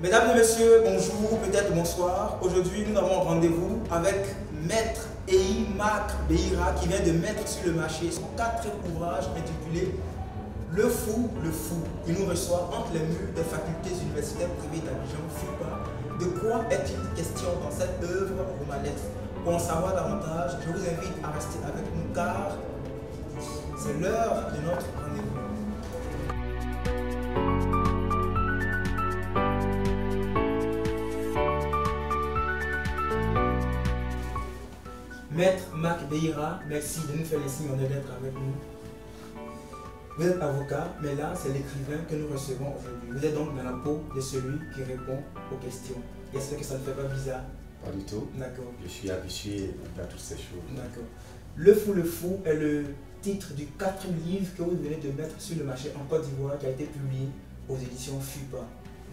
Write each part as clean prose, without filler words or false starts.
Mesdames et messieurs, bonjour, peut-être bonsoir. Aujourd'hui, nous avons rendez-vous avec Maître Eyi-Mak Beira qui vient de mettre sur le marché son 4e ouvrage intitulé Le Fou, le Fou. Il nous reçoit entre les murs des facultés universitaires privées d'Abidjan, FUPA. De quoi est-il question dans cette œuvre romanesque? Pour en savoir davantage, je vous invite à rester avec nous car c'est l'heure de notre rendez-vous. Maître Mak Beira, merci de nous faire le signe d'être avec nous. Vous êtes avocat, mais là, c'est l'écrivain que nous recevons aujourd'hui. Vous êtes donc dans la peau de celui qui répond aux questions. Est-ce que ça ne fait pas bizarre? Pas du tout. D'accord. Je suis habitué à toutes ces choses. D'accord. Le Fou est le titre du 4e livre que vous venez de mettre sur le marché en Côte d'Ivoire qui a été publié aux éditions FUPA.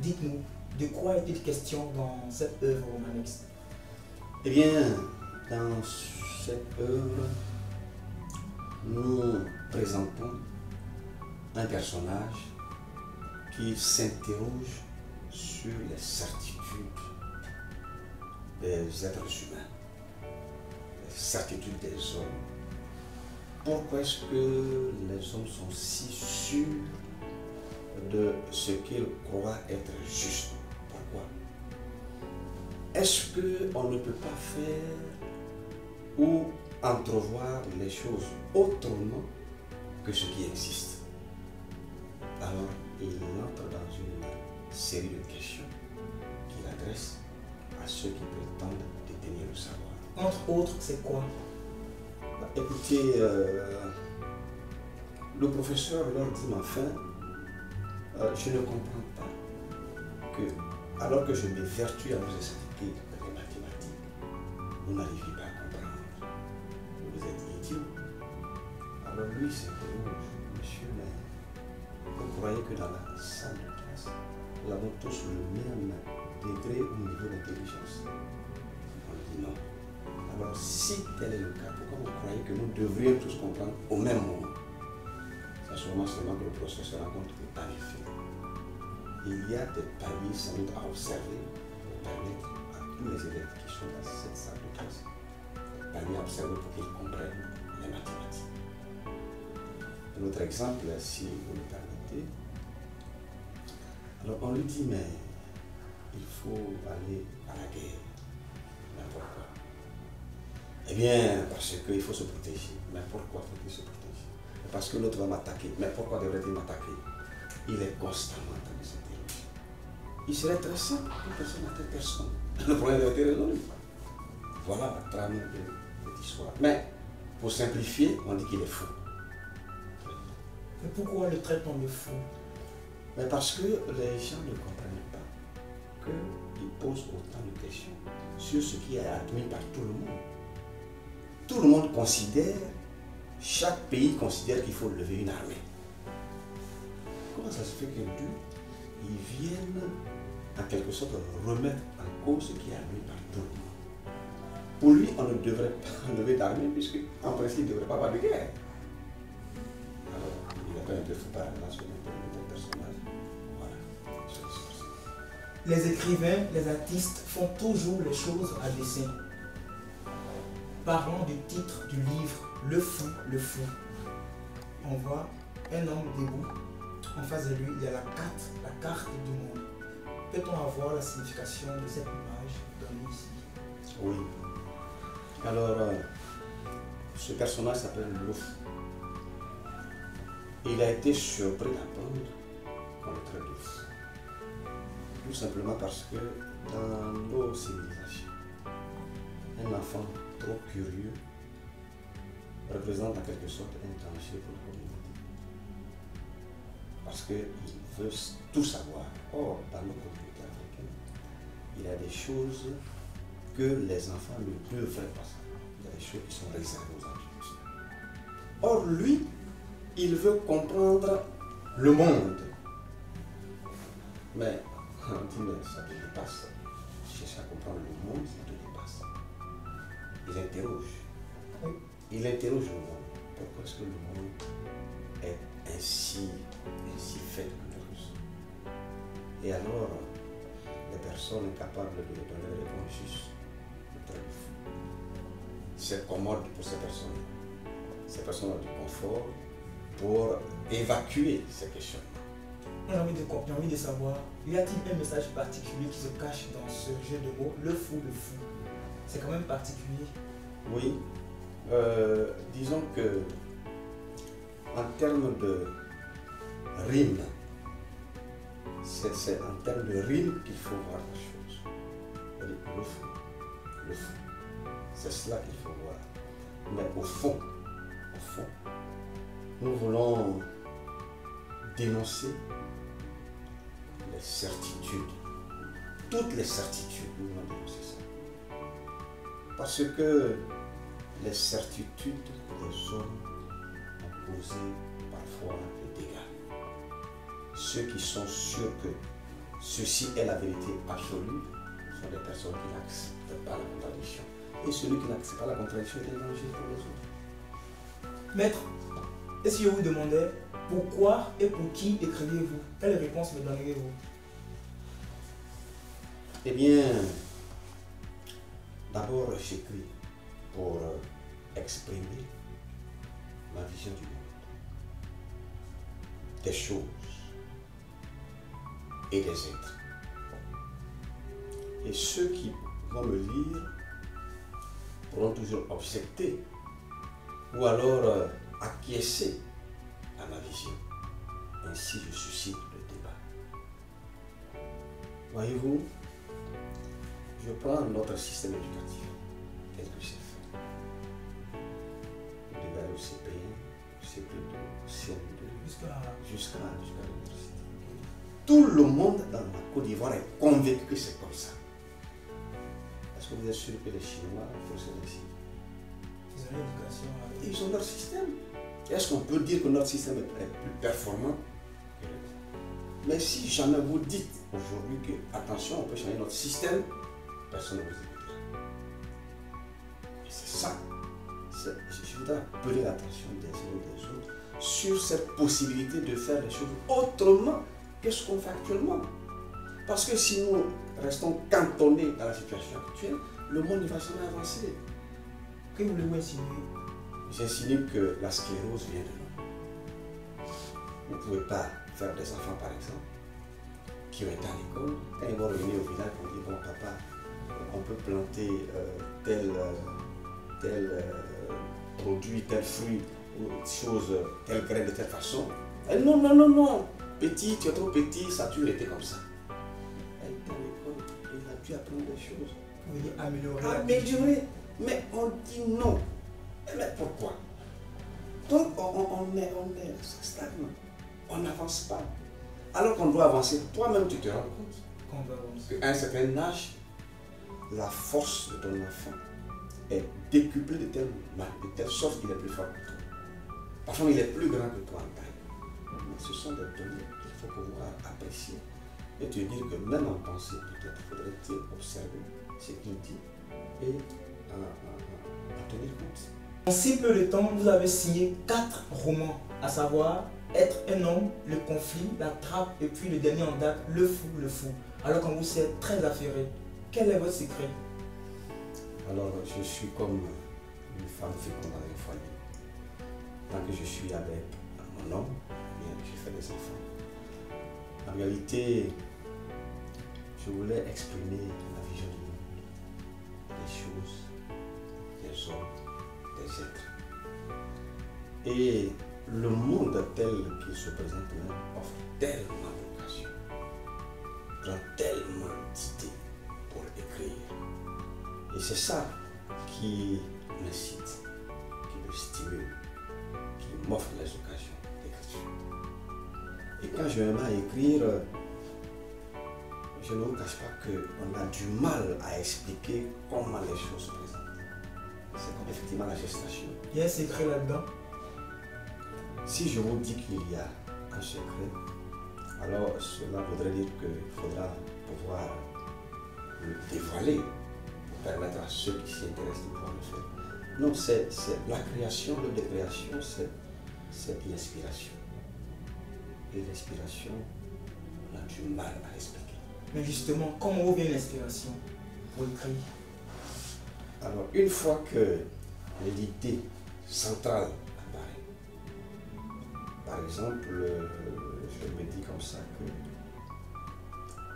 Dites-nous, de quoi est-il question dans cette œuvre romanesque? Eh bien, dans cette œuvre, nous présentons un personnage qui s'interroge sur les certitudes des êtres humains, les certitudes des hommes. Pourquoi est-ce que les hommes sont si sûrs de ce qu'ils croient être juste? Pourquoi? Est-ce qu'on ne peut pas faire ou entrevoir les choses autrement que ce qui existe? Alors, il entre dans une série de questions qu'il adresse à ceux qui prétendent détenir le savoir. Entre autres, c'est quoi? Écoutez, le professeur leur dit, mais enfin, je ne comprends pas que, alors que je m'évertue à vous expliquer les mathématiques, vous n'arrivez pas à comprendre. Vous êtes idiot. Alors lui s'interroge, monsieur, mais vous croyez que dans la salle de classe, nous avons tous le même degré au niveau d'intelligence? On dit non. Alors si tel est le cas, pourquoi vous croyez que nous devrions tous comprendre au même moment? C'est sûrement seulement que le professeur se rend compte que en effet, il y a des paliers sans doute à observer pour permettre à tous les élèves qui sont dans cette salle de classe, des paliers à observer pour qu'ils comprennent les mathématiques. Un autre exemple, si vous le permettez, alors on lui dit, mais il faut aller à la guerre. Mais pourquoi? Eh bien, parce qu'il faut se protéger. Mais pourquoi faut-il se protéger? Parce que l'autre va m'attaquer. Mais pourquoi devrait-il m'attaquer? Il est constamment en train de s'interroger. Il serait très simple, une personne n'attaque personne. Le problème doit être résolu. Voilà la trame de cette histoire. Mais, pour simplifier, on dit qu'il est fou. Mais pourquoi le traite-t-on de fou? Mais parce que les gens ne comprennent pas qu'il pose autant de questions sur ce qui est admis par tout le monde. Tout le monde considère, chaque pays considère qu'il faut lever une armée. Comment ça se fait que Dieu, ils viennent en quelque sorte remettre en cause ce qui est admis par tout le monde? Pour lui, on ne devrait pas lever d'armée puisque en principe, il ne devrait pas avoir de guerre. Alors, il n'est pas un peu fou par la sur un personnage. Voilà. Les écrivains, les artistes font toujours les choses à dessein. Parlons du titre du livre, Le Fou, le Fou. On voit un homme debout. En face de lui, il y a la carte du monde. Peut-on avoir la signification de cette image donnée ici? Oui. Alors, ce personnage s'appelle le Fou. Il a été surpris d'apprendre qu'on le traite de fou. Tout simplement parce que dans nos civilisations, un enfant trop curieux représente en quelque sorte un danger pour la communauté. Parce qu'il veut tout savoir. Or, dans nos communautés africaines, il y a des choses que les enfants ne devraient pas savoir. Il y a des choses qui sont réservées aux adultes. Or, lui, il veut comprendre le monde. Mais on dit, mais ça te dépasse. Chercher à comprendre le monde, ça te dépasse. Il interroge. Il interroge le monde. Pourquoi est-ce que le monde est ainsi fait que nous? Et alors, les personnes incapables de donner des réponses justes, le trait de fou. C'est commode pour ces personnes. Ces personnes ont du confort pour évacuer ces questions. J'ai envie de savoir, y a-t-il un message particulier qui se cache dans ce jeu de mots, le fou, le fou? C'est quand même particulier. Oui, disons que en termes de rime, c'est en termes de rime qu'il faut voir la chose. Le fou, c'est cela qu'il faut voir. Mais au fond, nous voulons dénoncer les certitudes, toutes les certitudes, nous voulons dénoncer ça. Parce que les certitudes des hommes ont causé parfois des dégâts. Ceux qui sont sûrs que ceci est la vérité absolue sont des personnes qui n'acceptent pas la contradiction. Et celui qui n'accepte pas la contradiction est un danger pour les autres. Maître, et si je vous demandais pourquoi et pour qui écrivez-vous? Quelle réponse me donneriez-vous? Eh bien, d'abord j'écris pour exprimer ma vision du monde, des choses et des êtres. Et ceux qui vont me lire pourront toujours objecter ou alors acquiescer à ma vision. Ainsi, je suscite le débat. Voyez-vous, je prends notre système éducatif tel que c'est fait. Vous devez aller au CP1, CP2, CM2, jusqu'à l'université. Tout le monde dans la Côte d'Ivoire est convaincu que c'est comme ça. Est-ce que vous êtes sûr que les Chinois procèdent ainsi? Ils ont l'éducation. Ils ont leur système. Est-ce qu'on peut dire que notre système est plus performant que le nôtre? Mais si jamais vous dites aujourd'hui que, attention, on peut changer notre système, personne ne vous écoutera. Et c'est ça. Je voudrais appeler l'attention des uns et des autres sur cette possibilité de faire les choses autrement que ce qu'on fait actuellement. Parce que si nous restons cantonnés dans la situation actuelle, le monde ne va jamais avancer. Que voulez-vous insinuer? J'insinue que la sclérose vient de nous. Vous ne pouvez pas faire des enfants, par exemple, qui ont été à l'école. Quand ils vont revenir au village, ils vont dire, bon papa, on peut planter tel produit, tel fruit, ou chose, telle graine de telle façon. Et non, non, non, non. Petit, tu es trop petit, ça a toujours été comme ça. Elle est à l'école, il a dû apprendre des choses. Vous voulez améliorer? Améliorer. Mais on dit non. Mais pourquoi? Donc on est stagne. On n'avance pas. Alors qu'on doit avancer, toi-même tu te rends compte qu'à un certain âge, la force de ton enfant est décuplée de telle sorte qu'il est plus fort que toi. Parfois il est plus grand que toi en taille. Mais ce sont des données qu'il faut pouvoir apprécier et te dire que même en pensée, peut-être faudrait-il observer ce qu'il dit et en tenir compte. En si peu de temps, vous avez signé 4 romans, à savoir Être un homme, Le conflit, La trappe et puis le dernier en date, Le fou, le fou. Alors qu'on vous sait très affairé, quel est votre secret? Alors je suis comme une femme féconde dans un foyer. Tant que je suis avec mon homme, bien, je fais des enfants. En réalité, je voulais exprimer ma vision du monde, des choses, des hommes, des êtres. Et le monde tel qu'il se présente même offre tellement d'occasions, prend tellement d'idées pour écrire. Et c'est ça qui m'incite, qui me stimule, qui m'offre les occasions d'écriture. Et quand je me mets à écrire, je ne vous cache pas qu'on a du mal à expliquer comment les choses se présentent. C'est comme effectivement la gestation. Il y a un secret là-dedans. Si je vous dis qu'il y a un secret, alors cela voudrait dire qu'il faudra pouvoir le dévoiler pour permettre à ceux qui s'y intéressent de pouvoir le faire. Non, c'est la création, l'œuvre de création, c'est l'inspiration. Et l'inspiration, on a du mal à l'expliquer. Mais justement, comment vous vient l'inspiration pour écrire? Alors, une fois que l'idée centrale apparaît, par exemple, je me dis comme ça que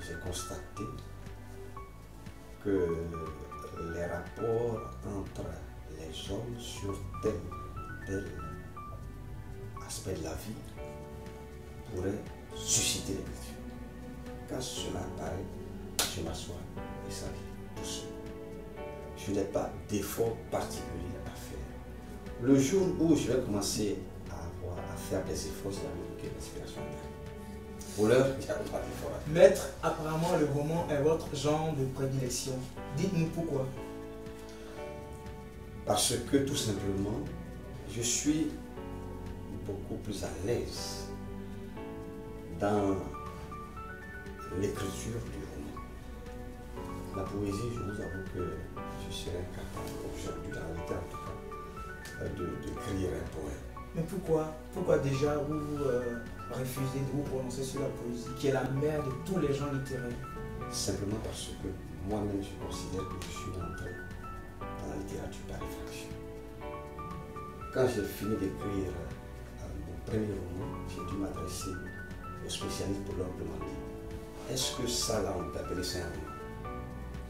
j'ai constaté que les rapports entre les hommes sur tel aspect de la vie pourraient susciter l'écriture. Quand cela apparaît, je m'assois et ça vient tout seul. Je n'ai pas d'effort particulier à faire. Le jour où je vais commencer à faire des efforts, c'est avec que l'inspiration arrive. Pour l'heure, il n'y a pas d'effort à faire. Maître, apparemment le roman est votre genre de prédilection. Dites-nous pourquoi. Parce que tout simplement, je suis beaucoup plus à l'aise dans l'écriture du roman. La poésie, je vous avoue que je serais incapable aujourd'hui, dans la littérature en tout cas, d'écrire un poème. Mais pourquoi déjà vous refusez de vous prononcer sur la poésie, qui est la mère de tous les genres littéraires? Simplement parce que moi-même je considère que je suis entré dans la littérature par réflexion. Quand j'ai fini d'écrire mon premier roman, j'ai dû m'adresser aux spécialistes pour leur demander: est-ce que ça là on peut appeler ça un roman?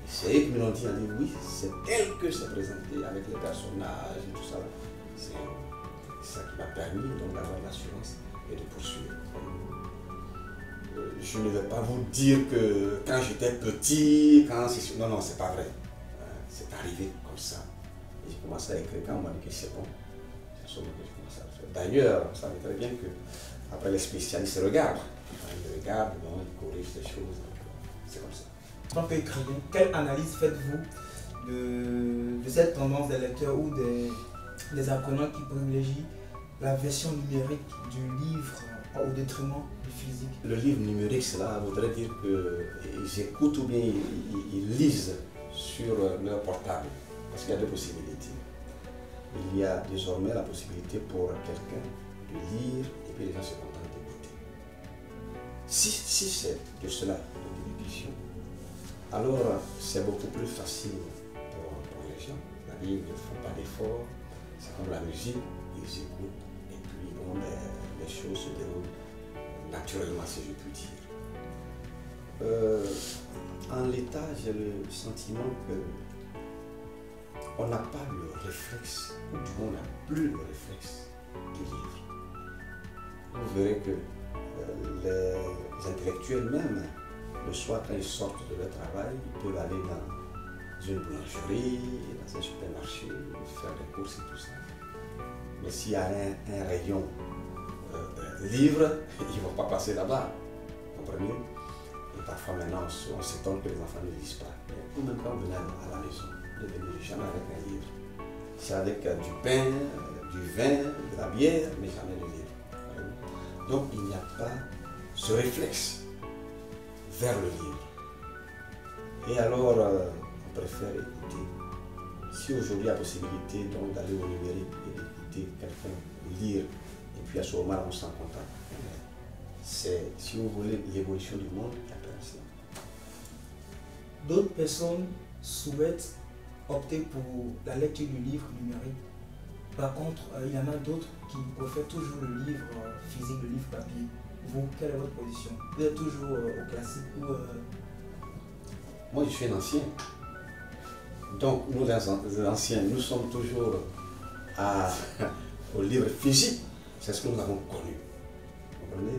Et c'est eux qui me l'ont dit, on dit oui, c'est tel que c'est présenté avec les personnages et tout ça. C'est un roman. C'est ça qui m'a permis donc d'avoir l'assurance et de poursuivre. Je ne vais pas vous dire que quand j'étais petit, non, non, c'est pas vrai. C'est arrivé comme ça. Et j'ai commencé à écrire quand on m'a dit que c'est bon. C'est sûrement que j'ai commencé à le faire. D'ailleurs, vous savez très bien que après les spécialistes regardent. Ils regardent, bon, ils corrigent des choses. C'est comme ça. En tant qu'écrivain, quelle analyse faites-vous de cette tendance des lecteurs ou des apprenants qui privilégient la version numérique du livre au détriment du physique? Le livre numérique, cela voudrait dire qu'ils écoutent ou bien ils lisent sur leur portable. Parce qu'il y a deux possibilités. Il y a désormais la possibilité pour quelqu'un de lire et puis les gens se contentent d'écouter. Si c'est de cela, de l'édition, alors c'est beaucoup plus facile pour les gens. C'est-à-dire qu'ils ne font pas d'efforts, c'est comme la musique, ils écoutent et puis bon, les choses se déroulent naturellement, si je puis dire. En l'état, j'ai le sentiment que on n'a pas le réflexe, ou du moins on n'a plus le réflexe du livre. Vous verrez que les intellectuels même, le soir quand ils sortent de leur travail, ils peuvent aller dans une boulangerie, dans un supermarché, faire des courses et tout ça. Mais s'il y a un rayon livre, ils ne vont pas passer là-bas. Comprenez? Et parfois maintenant, on s'étonne que les enfants ne lisent pas. Mais même quand on venait à la maison, ne venez jamais avec un livre. C'est avec du pain, du vin, de la bière, mais jamais de livre. Donc il n'y a pas ce réflexe vers le livre. Et alors, on préfère écouter. Si aujourd'hui il y a possibilité d'aller au numérique et d'écouter quelqu'un lire, et puis à ce moment-là on s'en contente. C'est, si vous voulez, l'évolution du monde qui appelle cela. D'autres personnes souhaitent opter pour la lecture du livre numérique. Par contre, il y en a d'autres qui préfèrent toujours le livre physique, le livre papier. Vous, quelle est votre position? Vous êtes toujours au classique ou... Moi, je suis un ancien. Donc, nous, les anciens, nous sommes toujours au livre physique. C'est ce que nous avons connu. Vous comprenez?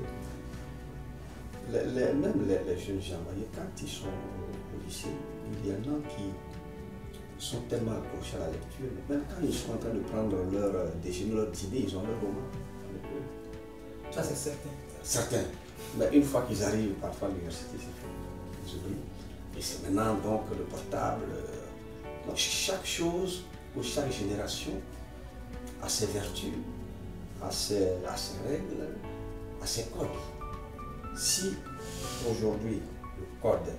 Même les jeunes gens, quand ils sont au lycée, il y en a qui sont tellement accrochés à la lecture, même quand ils sont en train de prendre leur déjeuner, leur dîner, ils ont leur roman avec eux. Ça, c'est certain. Certains. Mais une fois qu'ils arrivent parfois à l'université, c'est fini. Ils oublient. Et c'est maintenant donc le portable. Donc chaque chose ou chaque génération a ses vertus, a ses règles, a ses codes. Si aujourd'hui le code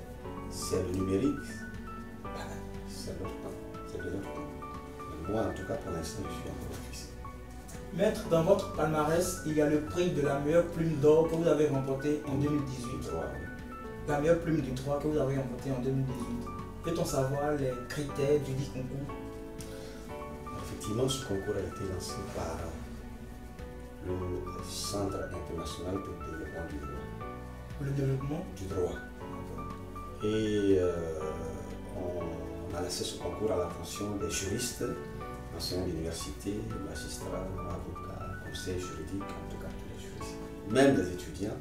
c'est le numérique, c'est leur temps, c'est de leur temps. Mais moi en tout cas pour l'instant je suis encore officier. Maître, dans votre palmarès, il y a le prix de la meilleure plume d'or que vous avez remporté en 2018. la meilleure plume du droit que vous avez remportée en 2018. Peut-on savoir les critères du dit concours? Effectivement, ce concours a été lancé par le Centre international pour le développement du droit. Le développement Du droit. Et on a lancé ce concours à l'attention des juristes, enseignants d'université, magistrats, avocats, conseils juridiques, en tout cas tous les juristes. Même les étudiants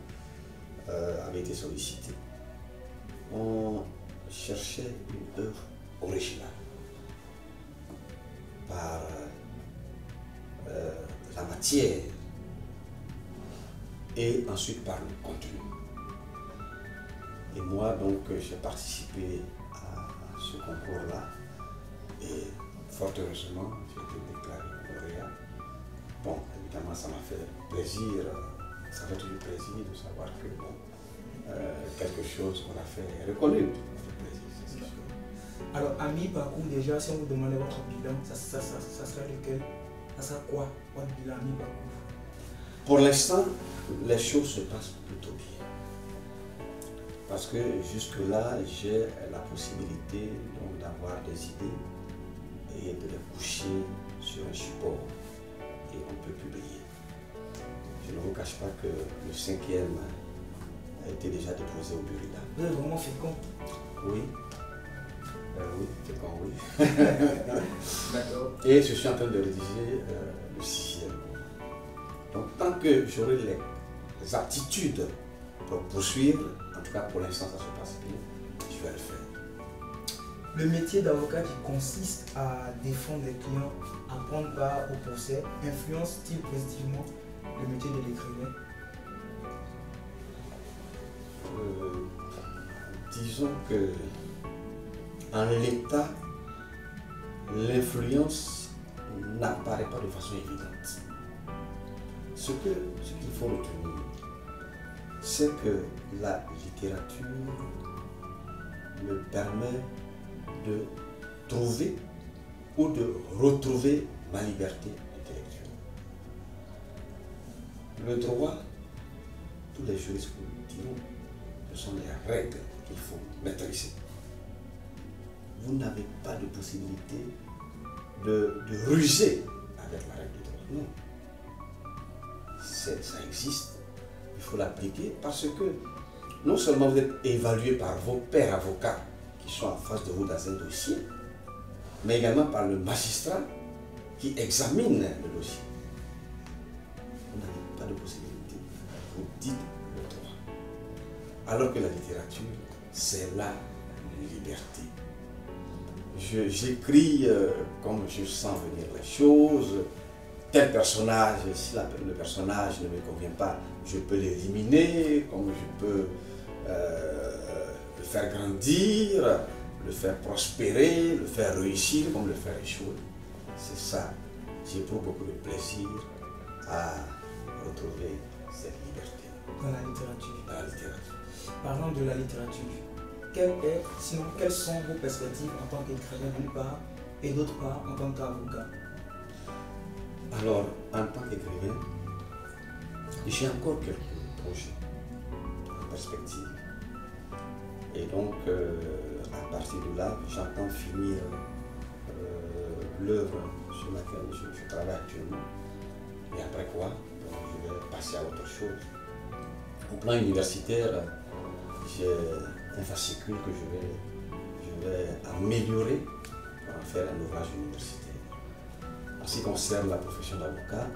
avaient été sollicités. On cherchait une œuvre originale par la matière et ensuite par le contenu. Et moi, donc, j'ai participé à ce concours-là et fort heureusement, j'ai été déclaré lauréat. Bon, évidemment, ça m'a fait plaisir, ça fait toujours plaisir de savoir que bon, quelque chose qu'on a fait est reconnu. Ça fait plaisir, c'est sûr. Alors, à mi-parcours, déjà, si on vous demandait votre bilan, ça serait lequel? Ça serait quoi, votre bilan à mi-parcours? Pour l'instant, les choses se passent plutôt bien. Parce que jusque-là, j'ai la possibilité d'avoir des idées et de les coucher sur un support et on peut publier. Je ne vous cache pas que le 5e a été déjà déposé au Burida. Vous êtes vraiment fécond? Oui. Oui, fécond, oui. D'accord. Et je suis en train de rédiger le 6e. Donc tant que j'aurai les aptitudes pour poursuivre, en tout cas pour l'instant ça se passe bien, je vais le faire. Le métier d'avocat qui consiste à défendre les clients, à prendre part au procès, influence-t-il positivement le métier de l'écrivain? Disons que en l'état, l'influence n'apparaît pas de façon évidente. Ce qu'il faut retenir, c'est que la littérature me permet de trouver ou de retrouver ma liberté intellectuelle. Le droit, tous les juristes vous le diront, ce sont les règles qu'il faut maîtriser. Vous n'avez pas de possibilité de ruser avec la règle du droit. Non. Ça existe, il faut l'appliquer parce que non seulement vous êtes évalué par vos pairs avocats qui sont en face de vous dans un dossier, mais également par le magistrat qui examine le dossier. Vous n'avez pas de possibilité, vous dites le droit. Alors que la littérature, c'est la liberté. J'écris comme je sens venir les choses. Tel personnage, si le personnage ne me convient pas, je peux l'éliminer, comme je peux le faire grandir, le faire prospérer, le faire réussir, comme le faire échouer. C'est ça. J'éprouve beaucoup de plaisir à retrouver cette liberté. Dans la littérature. Dans la littérature. Parlant de la littérature, quelles sont vos perspectives en tant qu'écrivain d'une part et d'autre part en tant qu'avocat? Alors, en tant qu'écrivain, j'ai encore quelques projets en perspective. Et donc, à partir de là, j'entends finir l'œuvre sur laquelle je travaille actuellement. Et après quoi, donc, je vais passer à autre chose. Au plan universitaire, j'ai un fascicule que je vais améliorer pour en faire un ouvrage universitaire. En ce qui concerne la profession d'avocat,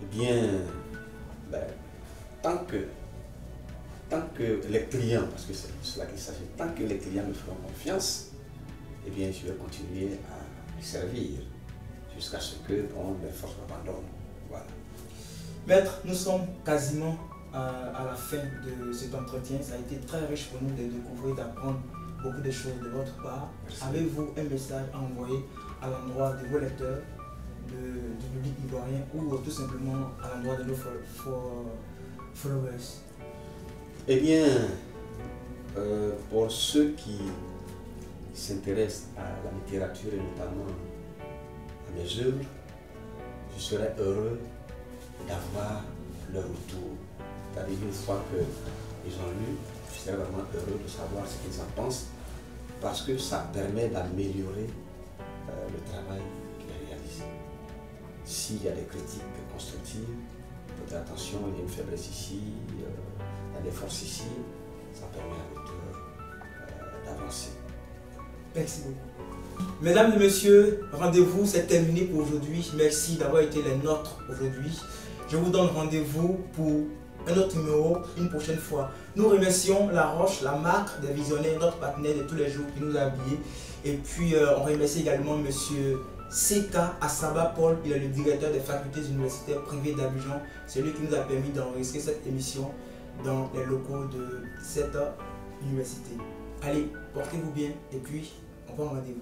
eh bien, tant que les clients, parce que c'est de cela qu'il s'agit, tant que les clients me feront confiance, eh bien, je vais continuer à les servir jusqu'à ce que mes forces m'abandonnent. Voilà. Maître, nous sommes quasiment à la fin de cet entretien. Ça a été très riche pour nous de découvrir, d'apprendre beaucoup de choses de votre part. Avez-vous un message à envoyer à l'endroit de vos lecteurs, du public ivoirien ou tout simplement à l'endroit de nos followers? Eh bien, pour ceux qui s'intéressent à la littérature et notamment à mes œuvres, je serais heureux d'avoir leur retour. C'est-à-dire une fois qu'ils ont lu, serais vraiment heureux de savoir ce qu'ils en pensent, parce que ça permet d'améliorer le travail qu'il a réalisé. S'il y a des critiques constructives, faites attention, il y a une faiblesse ici, il y a des forces ici, ça permet à l'auteur d'avancer. Merci beaucoup. Mesdames et messieurs, rendez-vous, c'est terminé pour aujourd'hui. Merci d'avoir été les nôtres aujourd'hui. Je vous donne rendez-vous pour un autre numéro une prochaine fois. Nous remercions La Roche, la marque des visionnaires, notre partenaire de tous les jours qui nous a habillés. Et puis on remercie également monsieur Seka Assaba Paul, il est le directeur des facultés universitaires privées d'Abidjan. C'est lui qui nous a permis d'enregistrer cette émission dans les locaux de cette université. Allez, portez-vous bien et puis on prend rendez-vous.